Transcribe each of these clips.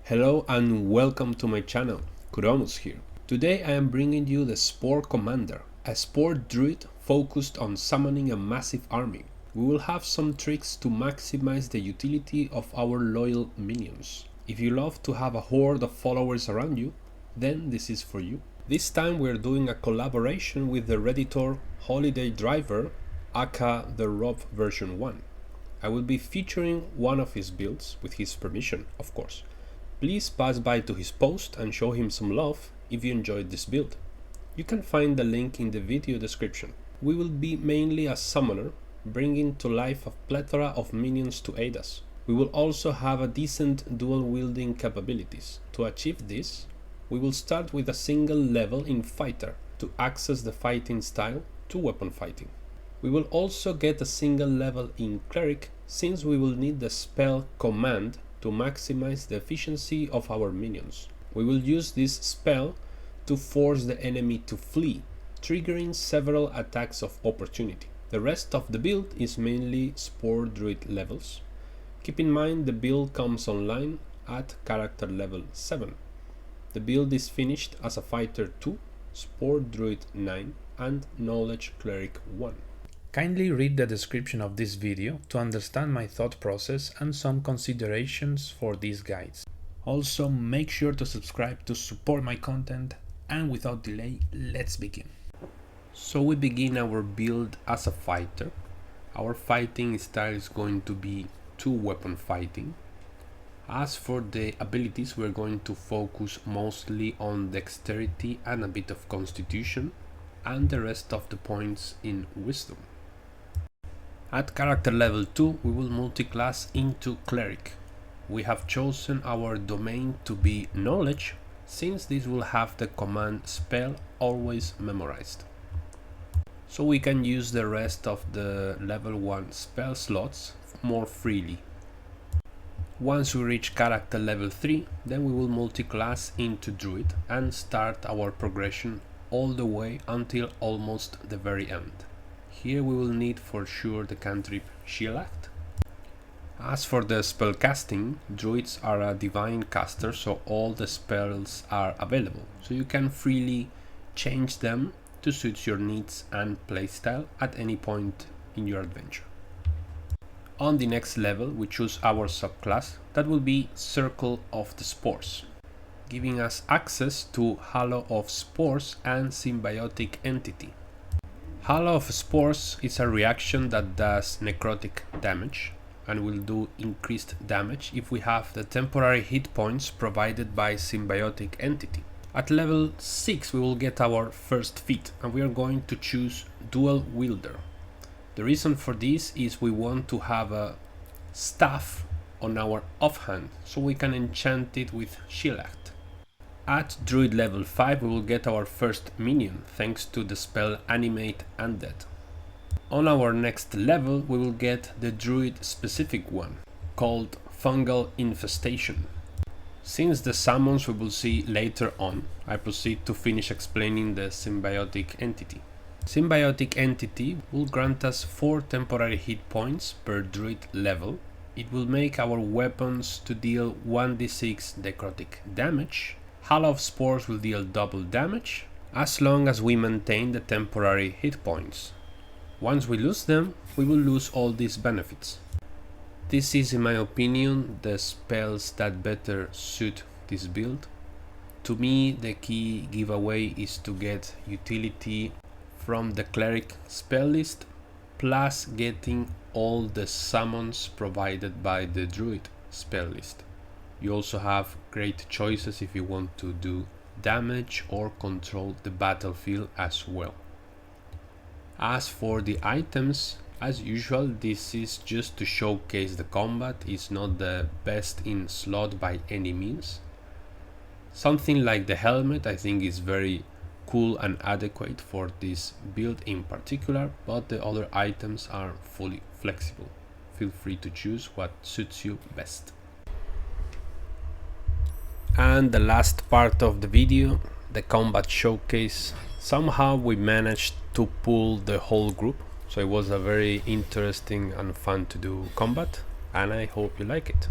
Hello and welcome to my channel, Kuromus here. Today I am bringing you the Spore Commander, a Spore druid focused on summoning a massive army. We will have some tricks to maximize the utility of our loyal minions. If you love to have a horde of followers around you, then this is for you. This time we are doing a collaboration with the Redditor Holiday-Driver AKA the Rob version 1. I will be featuring one of his builds, with his permission, of course. Please pass by to his post and show him some love if you enjoyed this build. You can find the link in the video description. We will be mainly a summoner, bringing to life a plethora of minions to aid us. We will also have a decent dual wielding capabilities. To achieve this, we will start with a single level in Fighter to access the fighting style to weapon fighting. We will also get a single level in Cleric, since we will need the spell Command to maximize the efficiency of our minions. We will use this spell to force the enemy to flee, triggering several attacks of opportunity. The rest of the build is mainly Spore Druid levels. Keep in mind the build comes online at character level 7. The build is finished as a Fighter 2, Spore Druid 9 and Knowledge Cleric 1. Kindly read the description of this video to understand my thought process and some considerations for these guides. Also, make sure to subscribe to support my content, and without delay, let's begin. So we begin our build as a fighter. Our fighting style is going to be 2-weapon fighting. As for the abilities, we're going to focus mostly on dexterity and a bit of constitution, and the rest of the points in wisdom. At character level 2, we will multiclass into Cleric. We have chosen our domain to be Knowledge, since this will have the command spell always memorized. So we can use the rest of the level 1 spell slots more freely. Once we reach character level 3, then we will multiclass into Druid and start our progression all the way until almost the very end. Here we will need for sure the cantrip Shellact. As for the spell casting, druids are a divine caster, so all the spells are available, so you can freely change them to suit your needs and playstyle at any point in your adventure. On the next level we choose our subclass, that will be Circle of the Spores, giving us access to Halo of Spores and Symbiotic Entity. Halo of Spores is a reaction that does necrotic damage and will do increased damage if we have the temporary hit points provided by Symbiotic Entity. At level 6 we will get our first feat and we are going to choose Dual Wielder. The reason for this is we want to have a staff on our offhand so we can enchant it with Shellact. At Druid level 5 we will get our first minion thanks to the spell Animate Undead. On our next level we will get the Druid specific one, called Fungal Infestation. Since the summons we will see later on, I proceed to finish explaining the Symbiotic Entity. Symbiotic Entity will grant us 4 temporary hit points per Druid level. It will make our weapons to deal 1d6 necrotic damage. Halo of Spores will deal double damage, as long as we maintain the temporary hit points. Once we lose them, we will lose all these benefits. This is, in my opinion, the spells that better suit this build. To me, the key giveaway is to get utility from the Cleric spell list, plus getting all the summons provided by the Druid spell list. You also have great choices if you want to do damage or control the battlefield as well. As for the items, as usual, this is just to showcase the combat. It's not the best in slot by any means. Something like the helmet I think is very cool and adequate for this build in particular, but the other items are fully flexible. Feel free to choose what suits you best. And the last part of the video, the combat showcase. Somehow we managed to pull the whole group, so it was a very interesting and fun to do combat, and I hope you like it.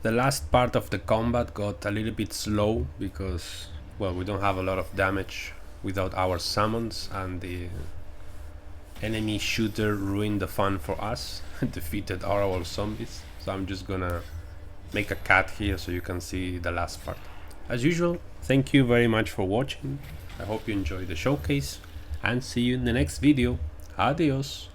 The last part of the combat got a little bit slow because, well, we don't have a lot of damage without our summons, and the enemy shooter ruined the fun for us, defeated our zombies. So I'm just gonna make a cut here so you can see the last part. As usual, thank you very much for watching. I hope you enjoyed the showcase, and see you in the next video. Adios!